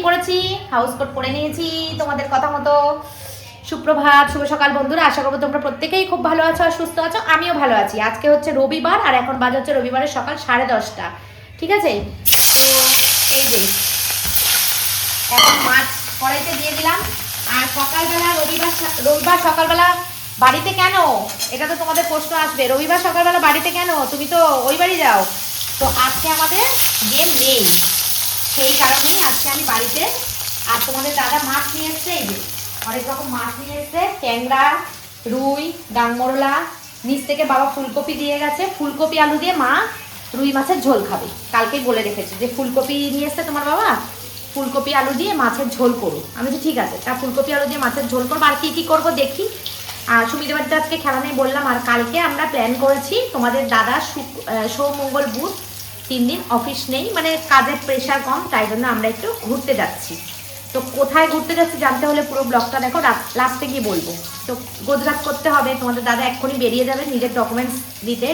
পড়েছি, house coat পরে নিয়েছি তোমাদের কথা মতো। সুপ্রভাত, শুভ সকাল বন্ধুরা। আশা করবো তোমরা প্রত্যেকেই খুব ভালো আছো আর সুস্থ আছো। আমিও ভালো আছি। আজকে হচ্ছে রবিবার আর এখন বাজে হচ্ছে রবিবারের সকাল 10:30। ঠিক আছে, তো এই যে এখন মাছ কড়াইতে দিয়ে দিলাম। আর সকালবেলা রবিবার সকালবেলা বাড়িতে কেন, এটা তো তোমাদের প্রশ্ন আসবে, রবিবার সকালবেলা বাড়িতে কেন, তুমি তো ওই বাড়ি যাও। তো আজকে আমাদের গেম নেই, সেই কারণেই আজকে আমি বাড়িতে। আর তোমাদের দাদা মাছ নিয়ে এসছে, এই যে অনেক রকম মাছ নিয়ে এসছে, ট্যাংরা, রুই, গাংমরলা, নিচ থেকে বাবা ফুলকপি দিয়ে গেছে। ফুলকপি আলু দিয়ে মা রুই মাছের ঝোল খাবে, কালকেই বলে রেখেছে যে ফুলকপি নিয়ে এসছে তোমার বাবা, ফুলকপি আলু দিয়ে মাছের ঝোল করো। আমি তো ঠিক আছে, তা ফুলকপি আলু দিয়ে মাছের ঝোল করবো। আর কি কি করবো দেখি। আর সুবিধা বাড়িতে আজকে খেলা নেই বললাম। আর কালকে আমরা প্ল্যান করেছি, তোমাদের দাদা সোম মঙ্গল বুধ 3 দিন অফিস নেই, মানে কাজের প্রেশার কম, তাই জন্য আমরা একটু ঘুরতে যাচ্ছি। তো কোথায় ঘুরতে যাচ্ছি জানতে হলে পুরো ব্লগটা দেখো, লাস্টে গিয়ে বলবো। তো গোজগাছ করতে হবে, তোমাদের দাদা এক্ষুনি বেরিয়ে যাবে নিজের ডকুমেন্টস দিতে,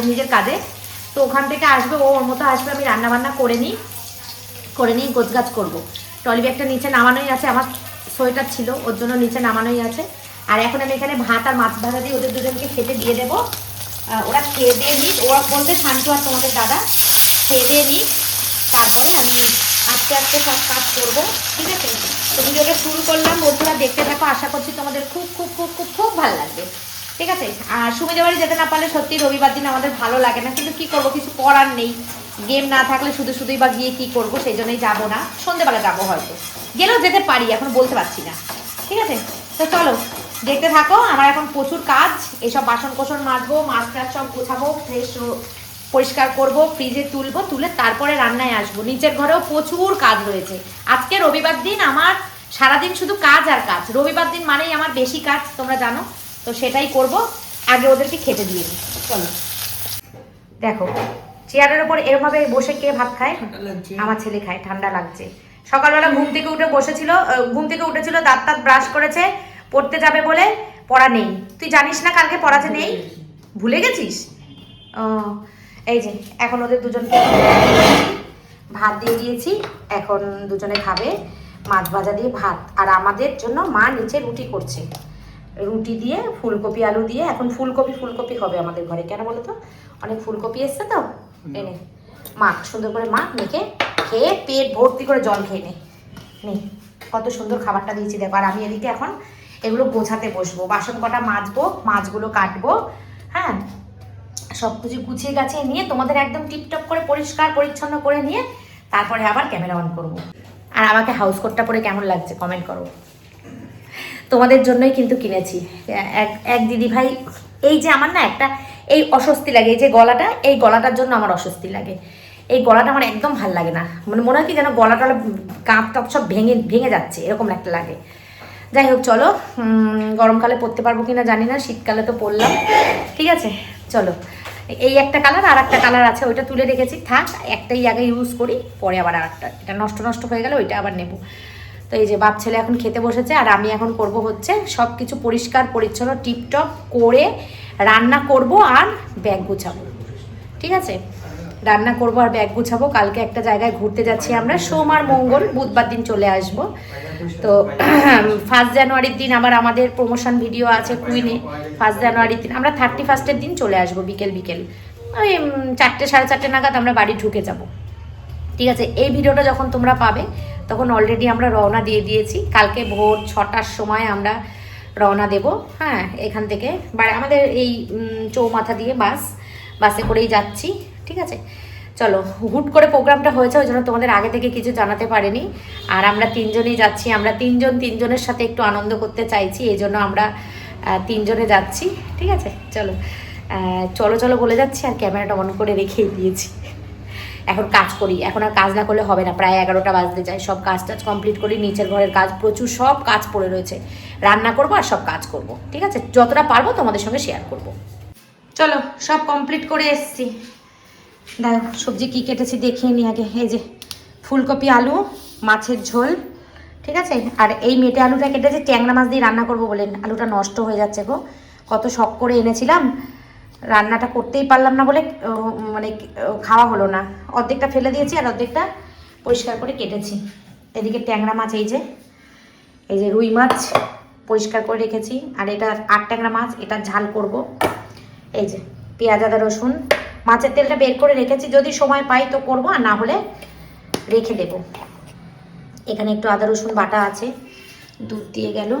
নিজের কাজে। তো ওখান থেকে আসবে, ওর মতো আসবে, আমি রান্নাবান্না করে নিই গোছগাছ করবো। ট্রলি ব্যাগটা নিচে নামানোই আছে, আমার সোয়েটার ছিল ওর জন্য নিচে নামানোই আছে। আর এখন আমি এখানে ভাত আর মাছ ভাজা দিয়ে ওদের দুজনকে খেতে দিয়ে দেবো। ওরা খেয়ে দিয়ে নিক, ওরা বলতে শান্তু আর তোমাদের দাদা খেয়ে দিয়ে নিক, তারপরে আমি আস্তে আস্তে সব কাজ করবো। ঠিক আছে, তো ভিডিওটা শুরু করলাম বন্ধুরা, দেখতে থাকো। আশা করছি তোমাদের খুব খুব খুব খুব খুব ভালো লাগবে। ঠিক আছে, আর সুবিধা বাড়ি যেতে না পারলে সত্যি রবিবার দিন আমাদের ভালো লাগে না, কিন্তু কি করবো, কিছু করার নেই। গেম না থাকলে শুধুই বা গিয়ে কি করবো, সেই জন্যই যাবো না। সন্ধ্যেবেলা যাবো, হয়তো গেলেও যেতে পারি, এখন বলতে পারছি না। ঠিক আছে, তো চলো দেখতে থাকো। আমার এখন প্রচুর কাজ, এসব বাসন কোসন মাজবো, মাছ টাছ সব গোছাবো, ফ্রেশ পরিষ্কার করব, ফ্রিজে তুলবো, তুলে তারপরে রান্নায় আসবো। নিচের ঘরেও প্রচুর কাজ রয়েছে। আজকে রবিবার দিন আমার সারাদিন শুধু কাজ আর কাজ। রবিবার দিন মানেই আমার বেশি কাজ, তোমরা জানো। তো সেটাই করব, আগে ওদেরকে খেতে দিয়ে দিই। চলো দেখো, চেয়ারের ওপর এরভাবে বসে কে ভাত খায়? আমার ছেলে খায়, ঠান্ডা লাগছে। সকালবেলা ঘুম থেকে উঠেছিল, দাঁত ব্রাশ করেছে, পড়তে যাবে বলে। পড়া নেই, তুই জানিস না কালকে পড়াতে নেই, ভুলে গেছিস? ও, এই যে এখন ওদের দুজনকে ভাত দিয়ে দিয়েছি, এখন দুজনে খাবে মাছ ভাজা দিয়ে ভাত। আর আমাদের জন্য মা নিচে রুটি করছে, রুটি দিয়ে ফুলকপি আলু দিয়ে। এখন ফুলকপি হবে আমাদের ঘরে, কেন বলো তো, অনেক ফুলকপি এসছে তো। এনে মা সুন্দর করে মা মেখে খেয়ে পেট ভর্তি করে জল খেয়ে নে। কত সুন্দর খাবারটা দিয়েছি দেখো। আর আমি এদিকে এখন এগুলো গোছাতে বসবো, বাসন কটা মাজবো, মাছগুলো কাটবো। হ্যাঁ, সব কিছু গুছিয়ে গাছিয়ে নিয়ে তোমাদের একদম টিপটপ করে পরিষ্কার পরিচ্ছন্ন করে নিয়ে তারপরে আবার ক্যামেরা অন করবো। আর আমাকে হাউস কোটটা পরে কেমন লাগছে কমেন্ট করো, তোমাদের জন্যই কিন্তু কিনেছি। এক দিদি ভাই, এই যে আমার না একটা এই অস্বস্তি লাগে, এই যে গলাটা, এই গলাটার জন্য আমার অস্বস্তি লাগে। এই গলাটা আমার একদম ভাল লাগে না, মানে মনে হয় কি যেন গলাটা কাঁপ টাপ সব ভেঙে যাচ্ছে, এরকম একটা লাগে। যাই হোক চলো, গরমকালে পরতে পারবো কিনা জানি না, শীতকালে তো পরলাম। ঠিক আছে, চলো। এই একটা কালার, আর একটা কালার আছে, ওইটা তুলে রেখেছি, থাক, একটাই আগে ইউজ করি, পরে আবার আর একটা, এটা নষ্ট হয়ে গেলে ওইটা আবার নেব। তো এই যে বাপ ছেলে এখন খেতে বসেছে, আর আমি এখন করব হচ্ছে সব কিছু পরিষ্কার পরিচ্ছন্ন টিপটপ করে রান্না করব আর ব্যাগ গুছাবো। ঠিক আছে, রান্না করবো আর ব্যাগ গুছাবো। কালকে একটা জায়গায় ঘুরতে যাচ্ছি আমরা, সোম আর মঙ্গল, বুধবার দিন চলে আসব। তো 1 জানুয়ারির দিন আবার আমাদের প্রমোশন ভিডিও আছে কুইনে। 1 জানুয়ারির দিন আমরা 31 দিন চলে আসবো বিকেল ওই 4টে 4:30 নাগাদ আমরা বাড়ি ঢুকে যাব। ঠিক আছে, এই ভিডিওটা যখন তোমরা পাবে তখন অলরেডি আমরা রওনা দিয়ে দিয়েছি। কালকে ভোর 6টার সময় আমরা রওনা দেব। হ্যাঁ, এখান থেকে আমাদের এই চৌমাথা দিয়ে বাসে করেই যাচ্ছি। ঠিক আছে, চলো। হুট করে প্রোগ্রামটা হয়েছে, ওই জন্য তোমাদের আগে থেকে কিছু জানাতে পারিনি। আর আমরা 3 জনই যাচ্ছি, আমরা 3জনের সাথে একটু আনন্দ করতে চাইছি, এই জন্য আমরা 3 জনে যাচ্ছি। ঠিক আছে, চলো বলে যাচ্ছি, আর ক্যামেরাটা অন করে রেখেই দিয়েছি। এখন কাজ করি, এখন আর কাজ না করলে হবে না, প্রায় 11টা বাজতে যায়। সব কাজ টাজ কমপ্লিট করি, নিচের ঘরের কাজ প্রচুর, সব কাজ পড়ে রয়েছে, রান্না করবো আর সব কাজ করব। ঠিক আছে, যতটা পারবো তোমাদের সঙ্গে শেয়ার করব। চলো, সব কমপ্লিট করে এসছি। দেখো সবজি কি কেটেছি দেখিয়ে নি আগে। এই যে ফুলকপি আলু মাছের ঝোল। ঠিক আছে, আর এই মেটে আলুটা কেটেছি ট্যাংরা মাছ দিয়ে রান্না করবো বলে। আলুটা নষ্ট হয়ে যাচ্ছে গো, কত শখ করে এনেছিলাম, রান্নাটা করতেই পারলাম না বলে মানে খাওয়া হলো না। অর্ধেকটা ফেলে দিয়েছি আর অর্ধেকটা পরিষ্কার করে কেটেছি। এদিকে ট্যাংরা মাছ, এই যে রুই মাছ পরিষ্কার করে রেখেছি, আর এটা 8 ট্যাংরা মাছ, এটা ঝাল করব। এই যে পেঁয়াজ আদা রসুন, মাছের তেলটা বের করে রেখেছি, যদি সময় পাই তো করব, আর না হলে রেখে দেব। এখানে একটু আদা রসুন বাটা আছে, দুধ দিয়ে গেল,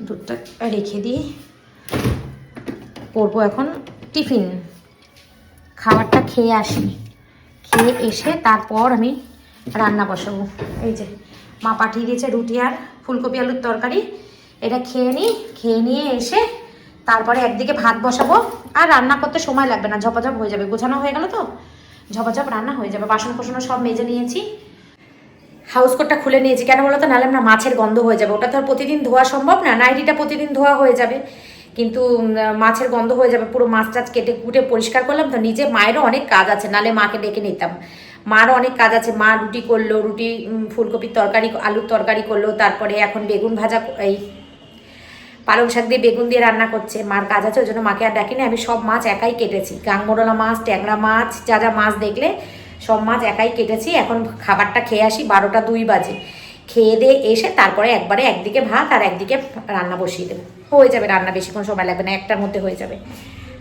দুধটা রেখে দিয়ে করবো এখন টিফিন। খাবারটা খেয়ে আসি, খেয়ে এসে তারপর আমি রান্না বসাবো। এই যে মা পাঠিয়ে দিয়েছে রুটি আর ফুলকপি আলুর তরকারি, এটা খেয়ে নিই, খেয়ে নিয়ে এসে তারপরে একদিকে ভাত বসাবো। আর রান্না করতে সময় লাগবে না, ঝপাঝপ হয়ে যাবে, গোছানো হয়ে গেল তো ঝপাঝপ রান্না হয়ে যাবে। বাসন কোসনও সব মেজে নিয়েছি, হাউস কোটটা খুলে নিয়েছি, কেন বলো তো, নাহলে না মাছের গন্ধ হয়ে যাবে, ওটা তো আর প্রতিদিন ধোয়া সম্ভব না। নাইটিটা প্রতিদিন ধোয়া হয়ে যাবে, কিন্তু মাছের গন্ধ হয়ে যাবে। পুরো মাছ টাছ কেটে কুটে পরিষ্কার করলাম তো, নিজে মায়েরও অনেক কাজ আছে, নাহলে মাকে ডেকে নিতাম। মারও অনেক কাজ আছে, মা রুটি করলো, রুটি ফুলকপির তরকারি আলুর তরকারি করলো, তারপরে এখন বেগুন ভাজা, এই পালং শাক দিয়ে বেগুন দিয়ে রান্না করছে, মার কাজ আছে, ওই জন্য মাকে আর ডাকিনি। আমি সব মাছ একাই কেটেছি, গাংমোড়লা মাছ, ট্যাংরা মাছ, যা যা মাছ দেখলে সব মাছ একাই কেটেছি। এখন খাবারটা খেয়ে আসি, 12টা 2 বাজে। খেয়ে দিয়ে এসে তারপরে একবারে একদিকে ভাত আর একদিকে রান্না বসিয়ে দেবো, হয়ে যাবে রান্না, বেশিক্ষণ সময় লাগবে না, 1টার মধ্যে হয়ে যাবে।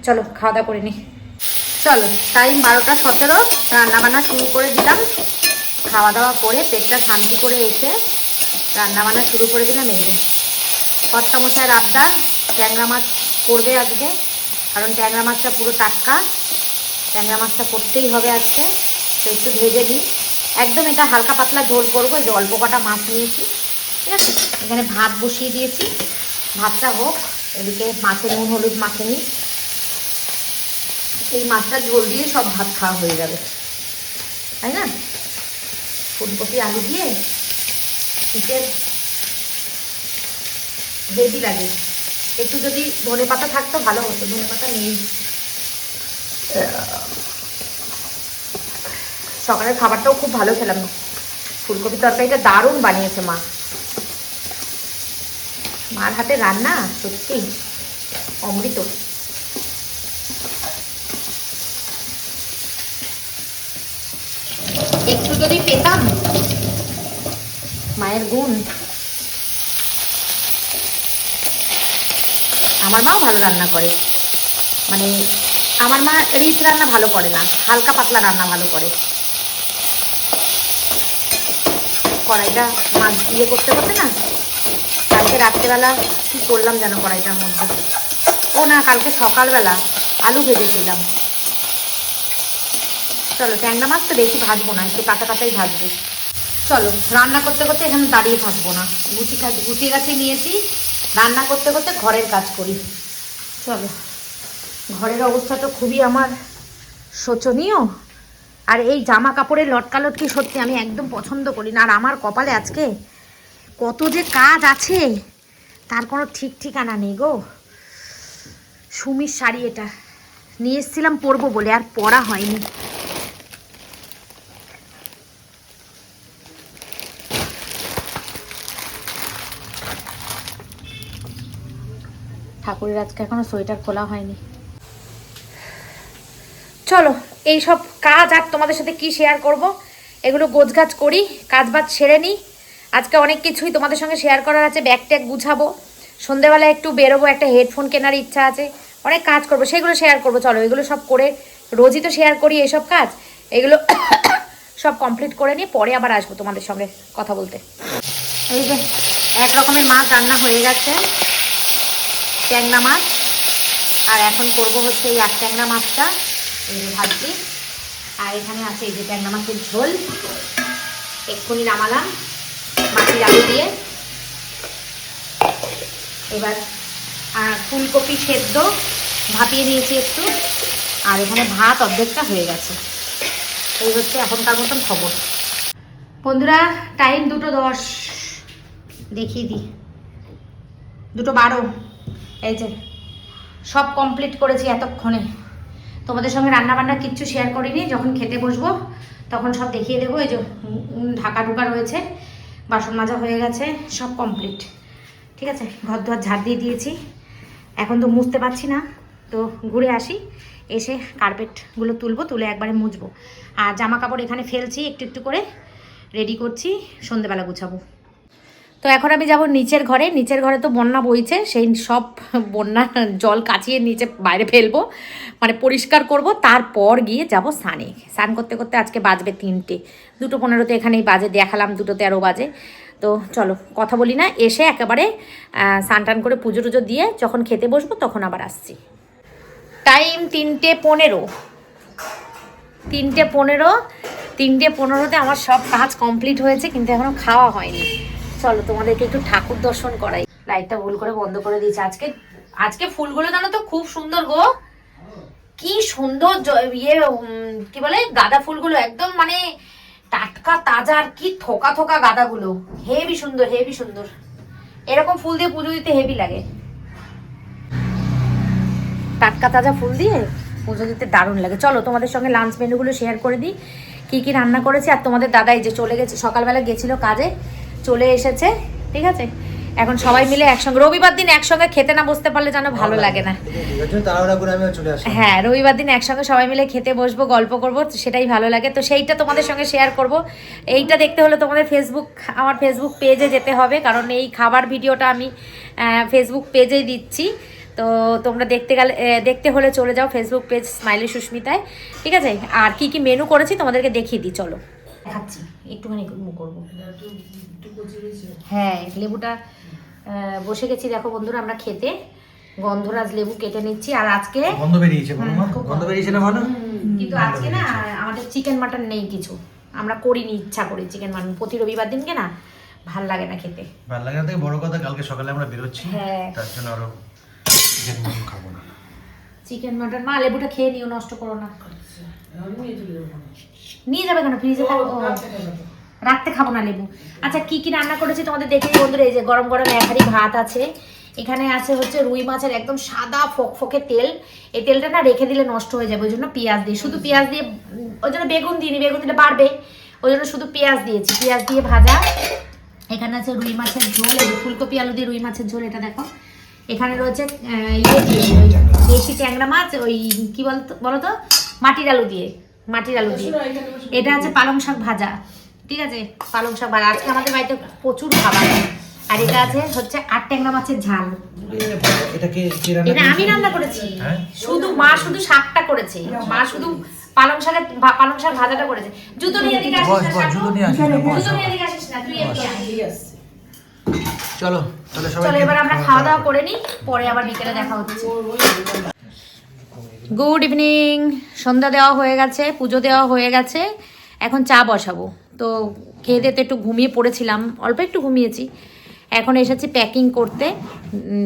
চলো খাওয়া দাওয়া করে নিই। চলো, টাইম 12টা 17, রান্নাবান্না শুরু করে দিলাম। খাওয়া দাওয়া করে পেটটা শান্তি করে এসে রান্নাবান্না শুরু করে দিলাম। এই যে কর্তামশাইয়ের আবদার, ট্যাংরা মাছ করবে আজকে, কারণ ট্যাংরা মাছটা পুরো টাটকা, ট্যাংরা মাছটা করতেই হবে আজকে। তো একটু ভেজে নিই, একদম এটা হালকা পাতলা ঝোল করবো। এই যে অল্প কটা মাছ নিয়েছি, ঠিক আছে। এখানে ভাত বসিয়ে দিয়েছি, ভাতটা হোক, এদিকে মাছে নুন হলুদ মাখে নিই। এই মাছটা ঝোল দিয়ে সব ভাত খাওয়া হয়ে যাবে, তাই না? ফুলকপি আলু দিয়ে শীতের হেভি লাগে। একটু যদি ধনে পাতা থাকতো ভালো হতো, ধনে পাতা নেই। সকালের খাবারটাও খুব ভালো খেলাম, ফুলকপি তরকারিটা দারুণ বানিয়েছে মা। মার হাতে রান্না সত্যি অমৃত। একটু যদি পেতাম মায়ের গুণ। আমার মাও ভালো রান্না করে, মানে আমার মা রিচ রান্না ভালো করে না, হালকা পাতলা রান্না ভালো করে। কড়াইটা মাছ দিয়ে করতে করতে না, কালকে রাত্রেবেলা কী করলাম যেন কড়াইটার মধ্যে, ও না কালকে সকালবেলা আলু ভেজেছিলাম। চলো, ট্যাংরা মাছ তো বেশি ভাজবো না, একটু কাঁচা কাঁচাই ভাজবো। চলো, রান্না করতে করতে এখানে দাঁড়িয়ে থাকবো না, গুটি গাছে নিয়েছি, রান্না করতে করতে ঘরের কাজ করি। চলো, ঘরের অবস্থা তো খুবই আমার শোচনীয়। আর এই জামা কাপড়ের লটকালটকি সত্যি আমি একদম পছন্দ করি না। আর আমার কপালে আজকে কত যে কাজ আছে তার কোনো ঠিক ঠিকানা নেই গো। সুমির শাড়ি এটা নিয়ে এসেছিলাম পরবো বলে, আর পরা হয়নি। ঠাকুরের আজকে এখনো সোয়েটার খোলা হয়নি। চলো, এই সব কাজ আর তোমাদের সাথে কি শেয়ার করব, এগুলো গোছগাছ করি, কাজবাজ সেরে নিই। আজকে অনেক কিছুই তোমাদের সঙ্গে শেয়ার করার আছে, ব্যাগ ট্যাগ গুছাবো, সন্ধ্যেবেলায় একটু বেরোবো, একটা হেডফোন কেনার ইচ্ছা আছে, অনেক কাজ করবো, সেগুলো শেয়ার করবো। চলো, এগুলো সব করে, রোজই তো শেয়ার করি এইসব কাজ, এগুলো সব কমপ্লিট করে নিয়ে পরে আবার আসবো তোমাদের সঙ্গে কথা বলতে। এই যে এক রকমের মাছ রান্না হয়ে গেছে, ট্যাংরা মাছ, আর এখন করবো হচ্ছে এই 8 ট্যাংরা মাছটা এই যে ভাজছি। আর এখানে আছে এই যে ট্যাংরা মাছের ঝোল, এক্ষুনি নামালাম মাটির আলু দিয়ে। এবার ফুলকপি সেদ্ধ ভাপিয়ে নিয়েছি একটু, আর এখানে ভাত অর্ধেকটা হয়ে গেছে। এই হচ্ছে এখনকার মতন খবর। বন্ধুরা, টাইম 2:10, দেখিয়ে দিই, 2:12। এই যে সব কমপ্লিট করেছি এতক্ষণে। তোমাদের সঙ্গে রান্নাবান্না কিচ্ছু শেয়ার করিনি, যখন খেতে বসবো তখন সব দেখিয়ে দেবো। এই যে ঢাকা ঢুকা রয়েছে, বাসন মাজা হয়ে গেছে, সব কমপ্লিট, ঠিক আছে। ঘর দুয়ার ঝাড় দিয়ে দিয়েছি, এখন তো মুছতে পারছি না, তো ঘুরে আসি, এসে কার্পেটগুলো তুলবো, তুলে একবারে মুছবো। আর জামা কাপড় এখানে ফেলছি একটু একটু করে, রেডি করছি, সন্ধেবেলা গুছাবো। তো এখন আমি যাব নিচের ঘরে। নিচের ঘরে তো বন্যা বইছে, সেই সব বন্যা জল কাচিয়ে নিচে বাইরে ফেলবো, মানে পরিষ্কার করব, তারপর গিয়ে যাব স্নানে। স্নান করতে করতে আজকে বাজবে 3টে, 2:15 এখানেই বাজে, দেখালাম 2:13 বাজে। তো চলো কথা বলি না, এসে একেবারে স্নান টান করে পুজো টুজো দিয়ে যখন খেতে বসবো তখন আবার আসছি। টাইম 3:15, 3:15, 3:15-তে আমার সব কাজ কমপ্লিট হয়েছে, কিন্তু এখনো খাওয়া হয়নি। চলো তোমাদেরকে একটু ঠাকুর দর্শন করাই। লাইটটা ভুল করে বন্ধ করে দিয়েছি। আজকে ফুলগুলো জানো তো খুব সুন্দর গো, কি সুন্দর কি বলে গাঁদা ফুলগুলো, একদম মানে টাটকা তাজা, আর কি থোকা থোকা গাঁদাগুলো, হেভি সুন্দর হেভি সুন্দর। এরকম ফুল দিয়ে পুজো দিতে হেভি লাগে, টাটকা তাজা ফুল দিয়ে পুজো দিতে দারুণ লাগে। চলো তোমাদের সঙ্গে লাঞ্চ মেনুগুলো শেয়ার করে দিই, কী কী রান্না করেছি। আর তোমাদের দাদাই যে চলে গেছে, সকালবেলা গেছিলো কাজে, চলে এসেছে, ঠিক আছে। এখন সবাই মিলে একসঙ্গে, রবিবার দিন একসঙ্গে খেতে না বসতে পারলে যেন ভালো লাগে না। হ্যাঁ, রবিবার দিন একসঙ্গে সবাই মিলে খেতে বসবো, গল্প করবো, সেটাই ভালো লাগে। তো সেইটা তোমাদের সঙ্গে শেয়ার করব। এইটা দেখতে হলে তোমাদের আমার ফেসবুক পেজে যেতে হবে, কারণ এই খাবার ভিডিওটা আমি ফেসবুক পেজেই দিচ্ছি। তো তোমরা দেখতে হলে চলে যাও ফেসবুক পেজ স্মাইলি সুস্মিতায়, ঠিক আছে। আর কি কি মেনু করেছি তোমাদেরকে দেখিয়ে দিই, চলো দেখাচ্ছি। একটুখানি করবো, হ্যাঁ লেবুটা বসে গেছি দেখো বন্ধুরা আমরা খেতে। গন্ধরাজ লেবু কেটে নিচ্ছি। আর আজকে গন্ধ বেরিয়েছে না ভালো, কিন্তু আজকে না আমাদের চিকেন মাটন নেই কিছু, আমরা করিনি ইচ্ছা করে চিকেন মাটন। প্রতি রবিবার দিনকে না ভাল লাগে না খেতে, ভাল লাগে না থেকে বড় কথা, কালকে সকালে আমরা বেরোচ্ছি, হ্যাঁ তার জন্য আরো চিকেন মাটন খাবো না। চিকেন মাটন মা লেবুটা খেয়ে নিও, নষ্ট করো না। নিয়ে যাবে কেন, ফ্রিজে রাখতে খাবো না লেবু। আচ্ছা কি কি রান্না করেছি তোমাদের দেখে বন্ধুরা। এই যে গরম গরম এক হাঁড়ি ভাত আছে, এখানে আছে হচ্ছে রুই মাছের একদম সাদা ফকফকে তেল। এই তেলটা না রেখে দিলে নষ্ট হয়ে যাবে, ওই জন্য পেঁয়াজ দিয়ে, শুধু পেঁয়াজ দিয়ে, ওই জন্য বেগুন দিইনি, বেগুন দিলে বাড়বে, ওই জন্য শুধু পেঁয়াজ দিয়েছি, পেঁয়াজ দিয়ে ভাজা। এখানে আছে রুই মাছের ঝোল, এই ফুলকপি আলু দিয়ে রুই মাছের ঝোল, এটা দেখো। এখানে রয়েছে দেশি ট্যাংরা মাছ, ওই কি বলতো মাটির আলু দিয়ে। এটা আছে পালং শাক ভাজা, ঠিক আছে, পালং শাক ভাজা। আজকে আমাদের বাড়িতে প্রচুর খাবার। আর এটা আছে হচ্ছে ট্যাংরা মাছের ঝাল, এটা আমি রান্না করেছি। শুধু শাকটা করেছে, মা শুধু পালং শাক ভাজাটা করেছে। জুতো নিয়ে এদিকে আসিস না, তুই চলো এবার আমরা খাওয়া দাওয়া করে নিই, পরে আবার বিকেলে দেখা হচ্ছে। গুড ইভিনিং, সন্ধ্যা দেওয়া হয়ে গেছে, পুজো দেওয়া হয়ে গেছে, এখন চা বসাবো। তো খেয়ে দিয়ে তো একটু ঘুমিয়ে পড়েছিলাম, অল্প একটু ঘুমিয়েছি। এখন এসেছি প্যাকিং করতে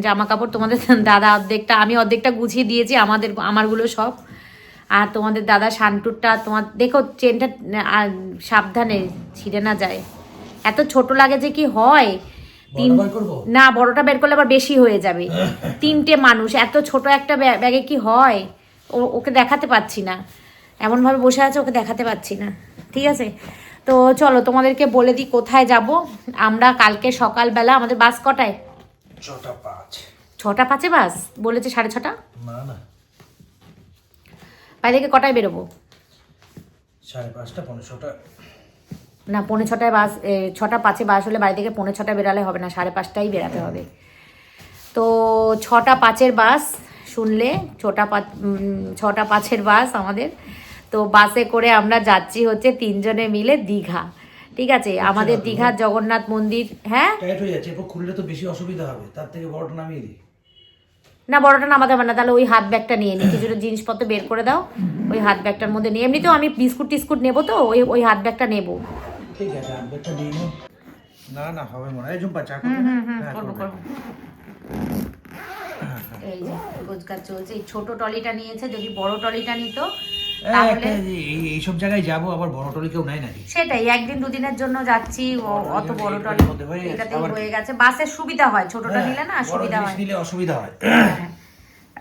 জামা কাপড়। তোমাদের দাদা অর্ধেকটা, আমি অর্ধেকটা গুছিয়ে দিয়েছি, আমারগুলো সব। আর তোমাদের দাদা শান্টুরটা, তোমার দেখো চেনটা সাবধানে ছিঁড়ে না যায়, এত ছোট লাগে যে কি হয়। না বড়টা বের করলে আবার বেশি হয়ে যাবে, 3টে মানুষ, এত ছোট একটা ব্যাগে কি হয়। ওকে দেখাতে পাচ্ছি না, এমনভাবে বসে আছে, ওকে দেখাতে পাচ্ছি না, ঠিক আছে। তো চলো তোমাদেরকে বলে দিই কোথায় যাব আমরা। কালকে সকালবেলা আমাদের বাস কটায়? 6:05 বাস বলেছে, 6:30 না বাড়ি থেকে কটায় বেরোবো? 5:30 না 5:45 বাস, 6:05 বাস হলে বাড়ি থেকে 5:45 বেরালে হবে না, 5:30 বেরাতে হবে। তো 6:05 বাস শুনলে, 6:05 বাস আমাদের। তো বাসে করে আমরা যাচ্ছি হচ্ছে 3 জনে মিলে দীঘা, ঠিক আছে। আমাদের দীঘার জগন্নাথ মন্দির, হ্যাঁ টাইট হয়ে যাচ্ছে, এরপর খুললে তো বেশি অসুবিধা হবে, তার থেকে বড়টা নামিয়ে দিই। না বড়টা নামাতে হবে না, তাহলে ওই হাত ব্যাগটা নিয়ে নিই, কিছুটা জিনিসপত্র বের করে দাও, ওই হাত ব্যাগটার মধ্যে নিয়ে। এমনিতেও আমি বিস্কুট নেবো, তো ওই হাত ব্যাগটা নেবো, ঠিক আছে। হাত ব্যাগটা নিয়ে নাও। না হবে মনে হয়। ঝুম্পা চা করবো। এই যে রোজগার চলছে। এই ছোট টলিটা নিয়েছে, যদি বড় টলিটা নিত তাহলে এইসব জায়গায় যাবো, আবার বড় টলি কেউ নাই নাকি? সেটাই, 1 দিন 2 দিনের জন্য যাচ্ছি, অত বড় টলি এটাতেই হয়ে গেছে। বাসের সুবিধা হয়, ছোটটা নিলে না সুবিধা হয়, নিলে অসুবিধা হয়।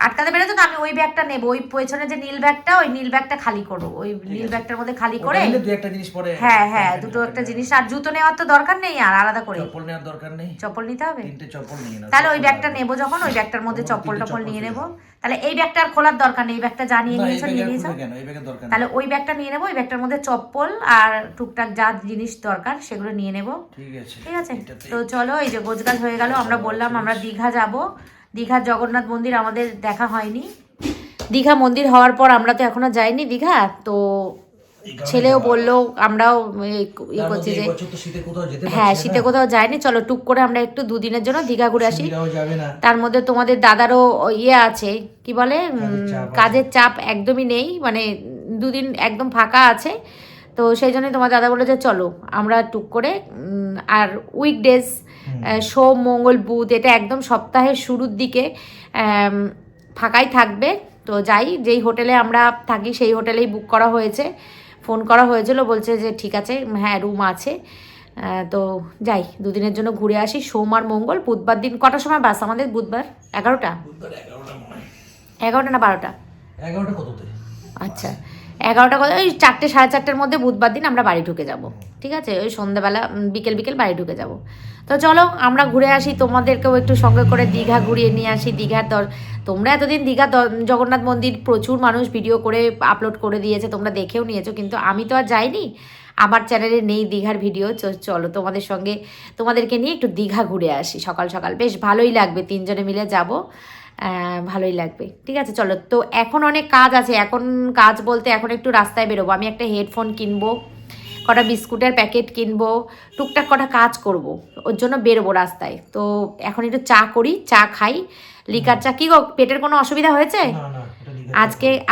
আটকাতে পেরেছো তো? আমি ওই ব্যাগটা নেবো, ওই পেছনে যে নীল ব্যাগটা, ওই নীল ব্যাগটা খালি করো, ওই নীল ব্যাগটার মধ্যে খালি করে দুই একটা জিনিস পরে। হ্যাঁ দুটো একটা জিনিস। আর জুতো নেওয়ার তো দরকার নেই, আর আলাদা করে চপ্পল নেওয়ার দরকার নেই। চপ্পল নিতে হবে? 3টে চপ্পল নিয়ে নাও। তাহলে ওই ব্যাগটা নেবো যখন, ওই ব্যাগটার মধ্যে চপ্পল টপ্পল নিয়ে নেবো। তাহলে এই ব্যাগটা আর খোলার দরকার নেই, এই ব্যাগটা জানিয়ে নিয়েছো, নিয়ে নিয়েছো। তাহলে ওই ব্যাগটা নিয়ে নেবো, ওই ব্যাগটার মধ্যে চপ্পল আর টুকটাক যা জিনিস দরকার সেগুলো নিয়ে নেবো। ঠিক আছে, তো চলো, এই যে গোছগাছ হয়ে গেল। আমরা বললাম আমরা দীঘা যাব, দীঘার জগন্নাথ মন্দির আমাদের দেখা হয়নি। দীঘা মন্দির হওয়ার পর আমরা তো এখনো যাইনি দীঘা, তো ছেলেও বললো, আমরাও ইয়ে করছি যে হ্যাঁ শীতে কোথাও যায়নি, চলো টুক করে আমরা একটু দুদিনের জন্য দীঘা ঘুরে আসি। তার মধ্যে তোমাদের দাদারও ইয়ে আছে, কি বলে, কাজের চাপ একদমই নেই, মানে দুদিন একদম ফাঁকা আছে। তো সেই জন্যই তোমার দাদা বললো যে চলো আমরা টুক করে, আর উইকডেজ সোম মঙ্গল বুধ এটা একদম সপ্তাহের শুরুর দিকে ফাঁকাই থাকবে। তো যাই, যেই হোটেলে আমরা থাকি সেই হোটেলেই বুক করা হয়েছে, ফোন করা হয়েছিল, বলছে যে ঠিক আছে, হ্যাঁ রুম আছে। তো যাই, দুদিনের জন্য ঘুরে আসি। সোম আর মঙ্গল, বুধবার দিন কটার সময় বাস আমাদের? বুধবার 11টা, 11টা না 12টা? 11টা কততে? আচ্ছা 11টা কত, ওই 4টে 4:30টার মধ্যে বুধবার দিন আমরা বাড়ি ঢুকে যাব। ঠিক আছে, ওই সন্ধ্যাবেলা বিকেল বিকেল বাড়ি ঢুকে যাব। তো চলো আমরা ঘুরে আসি, তোমাদেরকেও একটু সঙ্গে করে দীঘা ঘুরিয়ে নিয়ে আসি। দীঘার তোমরা এতদিন দীঘা জগন্নাথ মন্দির প্রচুর মানুষ ভিডিও করে আপলোড করে দিয়েছে, তোমরা দেখেও নিয়েছো, কিন্তু আমি তো আর যাইনি, আমার চ্যানেলে নেই দীঘার ভিডিও। চলো তোমাদেরকে নিয়ে একটু দীঘা ঘুরে আসি সকাল সকাল, বেশ ভালোই লাগবে, 3 জনে মিলে যাব, ভালোই লাগবে। ঠিক আছে চলো, তো এখন অনেক কাজ আছে, এখন কাজ বলতে এখন একটু রাস্তায় বেরোবো, আমি একটা হেডফোন কিনবো, কটা বিস্কুটের প্যাকেট কিনবো, টুকটাক কটা কাজ করব, ওর জন্য বেরোবো রাস্তায়। তো এখন একটু চা করি, চা খাই, লিকার চা। কি গো, পেটের কোনো অসুবিধা হয়েছে?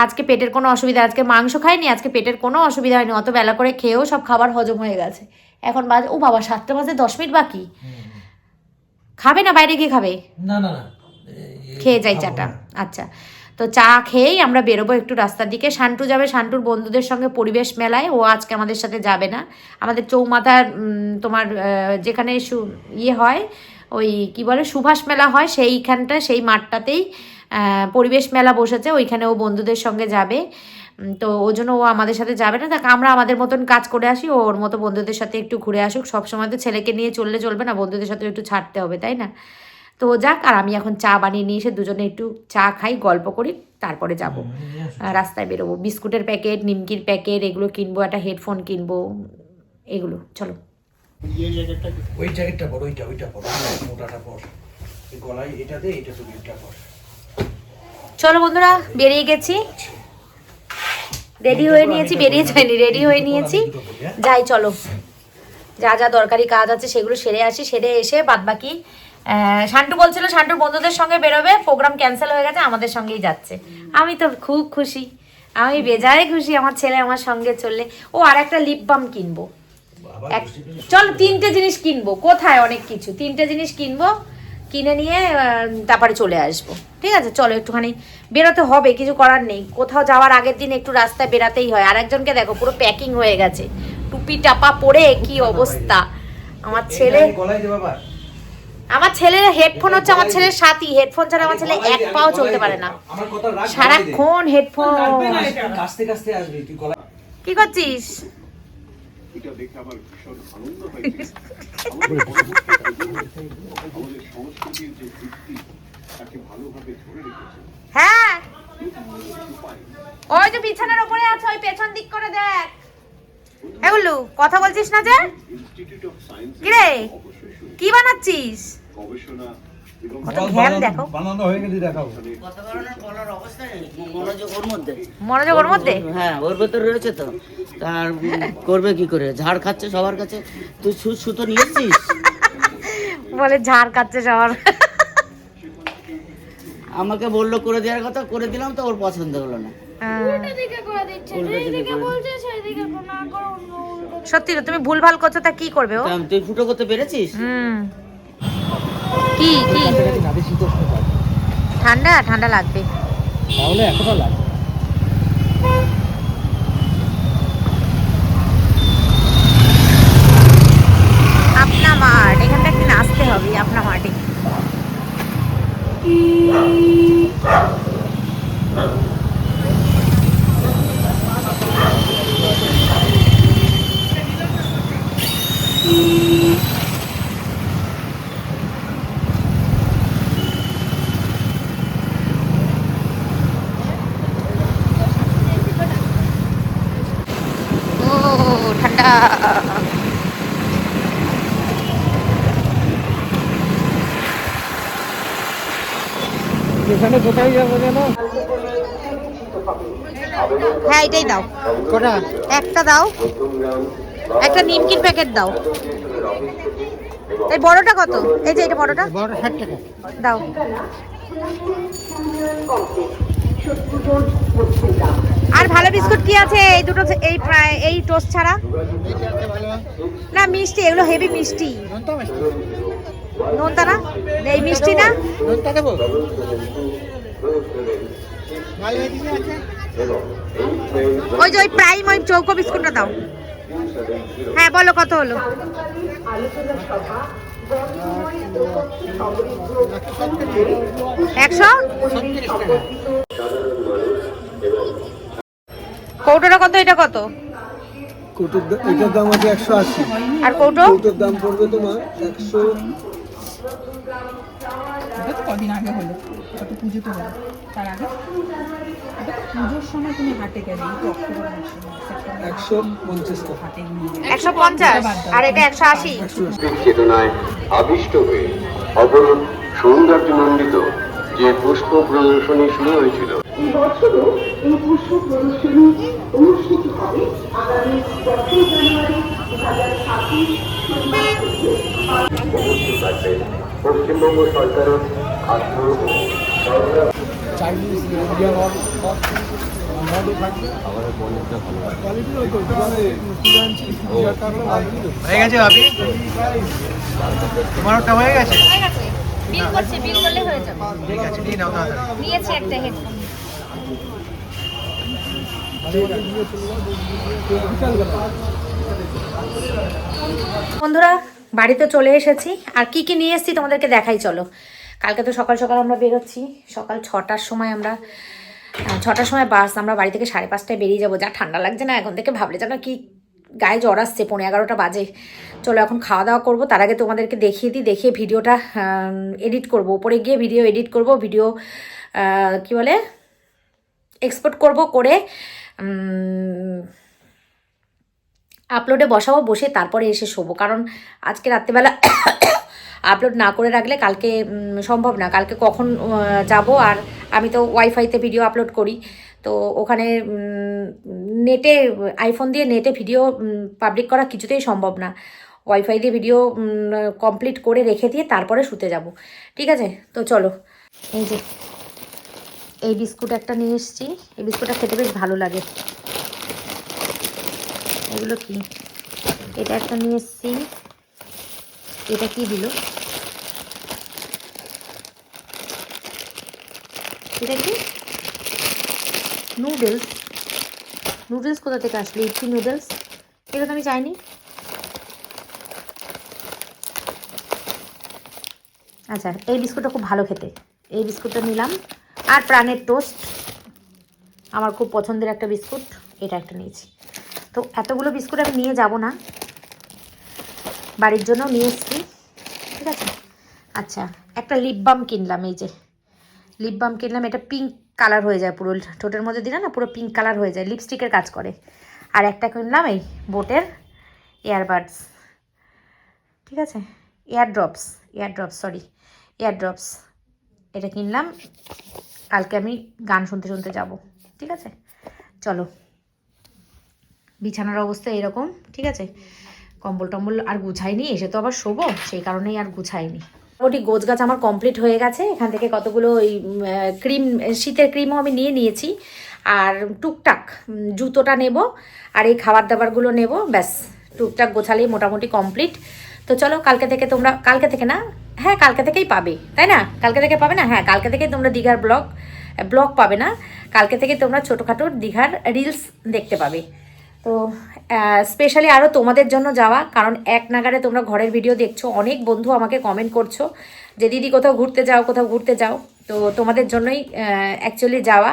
আজকে পেটের কোনো অসুবিধা, আজকে মাংস খাইনি, আজকে পেটের কোনো অসুবিধা হয়নি, অত বেলা করে খেয়েও সব খাবার হজম হয়ে গেছে। এখন বাজে, ও বাবা 7টা বাজে 10 মিনিট বাকি। খাবে না বাইরে গিয়ে খাবে? না খেয়ে যাই চাটা। আচ্ছা, তো চা খেয়েই আমরা বেরোবো একটু রাস্তার দিকে। শান্টু যাবে শান্টুর বন্ধুদের সঙ্গে পরিবেশ মেলায়, ও আজকে আমাদের সাথে যাবে না। আমাদের চৌমাথার তোমার যেখানে ইয়ে হয়, ওই কি বলে সুভাষ মেলা হয়, সেইখানটা, সেই মাঠটাতেই পরিবেশ মেলা বসেছে, ওইখানে ও বন্ধুদের সঙ্গে যাবে। তো ওই জন্য ও আমাদের সাথে যাবে না। দেখ আমরা আমাদের মতন কাজ করে আসি, ওর মতো বন্ধুদের সাথে একটু ঘুরে আসুক। সবসময় তো ছেলেকে নিয়ে চললে চলবে না, বন্ধুদের সাথে একটু ছাড়তে হবে, তাই না? তো যাক, আর আমি এখন চা বানিয়ে নিয়ে এসে দুজনে একটু চা খাই, গল্প করি, তারপরে যাব রাস্তায় বেরোবো। বিস্কুটের প্যাকেট, নিমকির প্যাকেট এগুলো কিনবো, একটা হেডফোন কিনবো, এগুলো। চলো, ওই জ্যাকেটটা পর, ওইটা পর, মোটাটা পর, গলায় এটা দে, এটা তো এটা পর। চলো বন্ধুরা, বেরিয়ে গেছি, রেডি হয়ে নিয়েছি, বেরিয়ে যাইনি, রেডি হয়ে নিয়েছি, যাই চলো, যা যা দরকারি কাজ আছে সেগুলো সেরে আসি, সেরে এসে বাদবাকি। শান্টু বলছিল শান্টুর বন্ধুদের সঙ্গে বেরোবে, প্রোগ্রাম ক্যান্সেল হয়ে গেছে, আমাদের সঙ্গেই যাচ্ছে। আমি তো খুব খুশি, আমি বেজায় খুশি, আমার ছেলে আমার সঙ্গে চললে। ও আর একটা লিপ বাম কিনবো, চল 3টে জিনিস কিনবো, কোথায় অনেক কিছু, 3টে জিনিস কিনবো, কিনে নিয়ে তারপরে চলে আসবো। ঠিক আছে চলো, একটুখানি বেরোতে হবে, কিছু করার নেই, কোথাও যাওয়ার আগের দিন একটু রাস্তায় বেরাতেই হয়। আরেকজনকে দেখো পুরো প্যাকিং হয়ে গেছে, টুপি টাপা পরে কি অবস্থা। আমার ছেলের হেডফোন হচ্ছে আমার ছেলের সাথী, হেডফোন ছাড়া আমার ছেলে এক পাও চলতে পারে না, সারাক্ষণ হেডফোন। কি করছিস? হ্যাঁ ওই যে বিছানার উপরে আছে, ওই পেছন দিক করে দেখ। হ্যাঁ বললু, কথা বলছিস না যে? কি রে, কি বানাচ্ছিস? দেখো বানানো হয়ে গেছে, দেখাও। মনোযোগ ওর মধ্যে, হ্যাঁ ওর ভেতরে রয়েছে তো, তার করবে কি করে? ঝাড় খাচ্ছে সবার কাছে, তুই সুতো নিয়েছিস? বলে ঝাড় খাচ্ছে সবার। আমাকে বললো করে দেওয়ার কথা, করে দিলাম তো ওর পছন্দ হলো না। সত্যি তো তুমি ভুলভাল করছো, তা কি করবে ও? তুই ফুটো করতে পেরেছিস? কি কি ঠান্ডা ঠান্ডা লাগবে, তাহলে এখনো লাগবে। আপনা মাঠ, এখানটা একদিন আসতে হবে, আপনা মাঠে। এখানে কোথায় যাবো যেন? হ্যাঁ এটাই দাও, কটা? একটা দাও, একটা নিমকির প্যাকেট দাও। এই বড়টা কত? এই যে এটা বড়টা 60 টাকা। দাও। আর ভালো বিস্কুট কি আছে এই দুটো, এই এই টোস্ট ছাড়া? না মিষ্টি, এগুলো হেভি মিষ্টি। নোনতা না, এই মিষ্টি না। ওই যে ওই প্রাইম ওই চৌকো বিস্কুটটা দাও। হ্যাঁ বলো কত হলো? 100। কৌটোটা কত? এটা কত? কৌটোর এটার দাম আছে 180। আর কৌটো? কৌটোর দাম পড়বে তোমার 100। এটা তো কদিন আগে হলো, ওটা তো পুজোতে হলো, তার আগে এটা তো পুজোর সময় তুমি হাটে গেলে, এই তো অক্টোবর মাসে, সেপ্টেম্বর 150 টাকা। হাটে নিয়ে গেলে। 150 আর এটা 180। চেতনায় আবিষ্ট হয়ে অপরূপ সৌন্দর্যমণ্ডিত যে পুষ্প প্রদর্শনী শুরু হয়েছিল, এবছরও এই পুষ্প প্রদর্শনী অনুষ্ঠিত হবে আগামী 10 জানুয়ারি 2026 শনিবার থেকে। উপস্থিত থাকবেন পশ্চিমবঙ্গ সরকারের খাদ্য ও সরকার চাইনিজ ইন্ডিয়ান মডেল থাকবে। কোয়ালিটি ওই তো হয়ে গেছে ভাবি, তোমারটা হয়ে গেছে? হয়ে গেছে, বিল করছি, বিল করলে হয়ে যাবে। ঠিক আছে, নিয়ে নাও তাহলে। নিয়েছি একটা হেডফোন। বন্ধুরা বাড়িতে চলে এসেছি, আর কি কি নিয়ে এসেছি তোমাদেরকে দেখাই চলো। কালকে তো সকাল সকাল আমরা বেরোচ্ছি, সকাল 6টার সময় আমরা 6টার সময় বাস, আমরা বাড়ি থেকে 5:30টায় বেরিয়ে যাবো। যা ঠান্ডা লাগছে না এখন থেকে, ভাবলে যেন কি গায়ে জ্বর আসছে। 11:30 বাজে। চলো এখন খাওয়া দাওয়া করবো, তার আগে তোমাদেরকে দেখিয়ে দিই, দেখিয়ে ভিডিওটা এডিট করব, উপরে গিয়ে ভিডিও এডিট করব, ভিডিও কি বলে এক্সপোর্ট করব, করে আপলোডে বসাবো, বসে তারপরে এসে শোবো। কারণ আজকে রাত্রেবেলা আপলোড না করে রাখলে কালকে সম্ভব না। কালকে কখন যাব, আর আমি তো ওয়াইফাইতে ভিডিও আপলোড করি, তো ওখানে নেটে আইফোন দিয়ে নেটে ভিডিও পাবলিক করা কিছুতেই সম্ভব না। ওয়াইফাই দিয়ে ভিডিও কমপ্লিট করে রেখে দিয়ে তারপরে শুতে যাব। ঠিক আছে, তো চলো। এই যে এই বিস্কুট একটা নিয়ে এসেছি, এই বিস্কুটটা খেতে বেশ ভালো লাগে। এগুলো কি? এটা একটা নিয়ে এসেছি। এটা কি দিল? এটা কি? নুডলস। নুডলস কোথা থেকে আসলে? ইপি নুডলস, এটা তো আমি চাইনি। আচ্ছা, এই বিস্কুটটা খুব ভালো খেতে, এই বিস্কুটটা নিলাম। আর প্রাণের টোস্ট, আমার খুব পছন্দের একটা বিস্কুট, এটা একটা নিয়েছি। তো এতগুলো বিস্কুট আমি নিয়ে যাব না, বাড়ির জন্য নিয়ে এসেছি। ঠিক আছে। আচ্ছা, একটা লিপ বাম কিনলাম, এই যে লিপ বাম কিনলাম, এটা পিঙ্ক কালার হয়ে যায় পুরো, ঠোঁটের মধ্যে দিলে না পুরো পিঙ্ক কালার হয়ে যায়, লিপস্টিকের কাজ করে। আর একটা কিনলাম এই বোটের ইয়ারবাডস, ঠিক আছে, ইয়ারড্রপস, সরি ইয়ারড্রপস, এটা কিনলাম। কালকে আমি গান শুনতে শুনতে যাব। ঠিক আছে, চলো। বিছানার অবস্থা এরকম। ঠিক আছে, কম্বল টম্বল আর গুছাইনি, এসে তো আবার শোবো, সেই কারণেই আর গুছাইনি। মোটামুটি গোছ গাছ আমার কমপ্লিট হয়ে গেছে। এখান থেকে কতগুলো ওই ক্রিম, শীতের ক্রিমও আমি নিয়ে নিয়েছি, আর টুকটাক জুতোটা নেব, আর এই খাবার দাবারগুলো নেব, ব্যাস টুকটাক গোছালেই মোটামুটি কমপ্লিট। তো চলো, কালকে থেকে তোমরা, কালকে থেকে না, হ্যাঁ কালকে থেকেই পাবে, তাই না? কালকে থেকে পাবে না? হ্যাঁ কালকে থেকেই তোমরা দীঘার ব্লগ পাবে না, কালকে থেকে তোমরা ছোটোখাটো দীঘার রিলস দেখতে পাবে। তো স্পেশালি আরও তোমাদের জন্য যাওয়া, কারণ এক নাগারে তোমরা ঘরের ভিডিও দেখছো, অনেক বন্ধু আমাকে কমেন্ট করছো যে দিদি কোথাও ঘুরতে যাও, তো তোমাদের জন্যই অ্যাকচুয়ালি যাওয়া।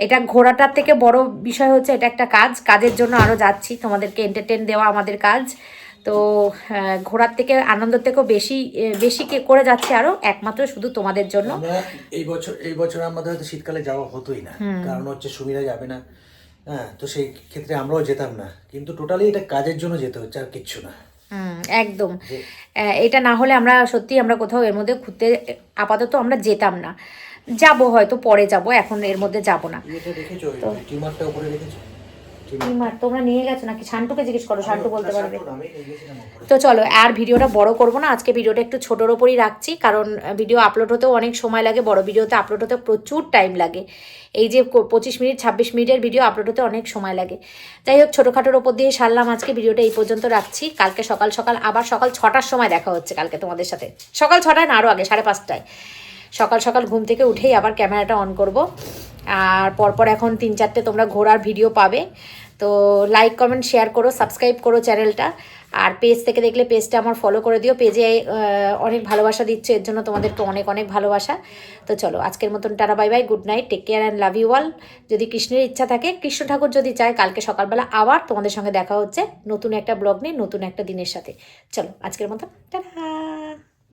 এটা ঘোরাটার থেকে বড় বিষয় হচ্ছে এটা একটা কাজের জন্য আরও যাচ্ছি, তোমাদেরকে এন্টারটেন দেওয়া আমাদের কাজ। তো ঘোরার থেকে, আনন্দের থেকেও বেশি করে যাচ্ছে আরও, একমাত্র শুধু তোমাদের জন্য। আমরা এই বছর আমাদের হয়তো শীতকালে যাওয়া হতোই না, কারণ হচ্ছে সুমিরা যাবে না, হ্যাঁ, তো সেই ক্ষেত্রে আমরাও যেতাম না, কিন্তু টোটালি এটা কাজের জন্য যেতে হচ্ছে, আর কিচ্ছু না। একদম, এটা না হলে আমরা সত্যি আমরা কোথাও এর মধ্যে ঘুরতে আপাতত আমরা যেতাম না। যাবো হয়তো পরে যাব, এখন এর মধ্যে যাব না। এটা দেখেছো টিউমারটা উপরে রেখেছো? টিমার তোমরা নিয়ে গেছো নাকি? শান্টুকে জিজ্ঞেস করো, শান্টু বলতে পারবে। আমি নিয়ে গেছিলাম উপরে। তো চলো আর ভিডিওটা বড় করব না, আজকে ভিডিওটা একটু ছোটোর ওপরই রাখছি, কারণ ভিডিও আপলোড হতেও অনেক সময় লাগে, বড় ভিডিওতে আপলোড হতে প্রচুর টাইম লাগে। এই যে 25 মিনিট 26 মিনিটের ভিডিও আপলোড হতে অনেক সময় লাগে। যাই হোক, ছোটোখাটোর ওপর দিয়ে সারলাম আজকে ভিডিওটা, এই পর্যন্ত রাখছি। কালকে সকাল সকাল আবার সকাল 6টার সময় দেখা হচ্ছে কালকে তোমাদের সাথে, সকাল 6টায় না, আরও আগে 5:30টায় সকাল সকাল ঘুম থেকে উঠেই আবার ক্যামেরাটা অন করব। আর পরপর এখন 3-4টে তোমরা ঘোরার ভিডিও পাবে। তো লাইক কমেন্ট শেয়ার করো, সাবস্ক্রাইব করো চ্যানেলটা, আর পেজ থেকে দেখলে পেজটা আমার ফলো করে দিও। পেজে অনেক ভালোবাসা দিচ্ছ, এর জন্য তোমাদেরকে অনেক অনেক ভালোবাসা। তো চলো আজকের মতন tata, bye bye, good night, take care and love you all. যদি কৃষ্ণের ইচ্ছা থাকে, কৃষ্ণ ঠাকুর যদি চায়, কালকে সকালবেলা আবার তোমাদের সঙ্গে দেখা হচ্ছে নতুন একটা ব্লগ নিয়ে, নতুন একটা দিনের সাথে। চলো আজকের মতন টাটা।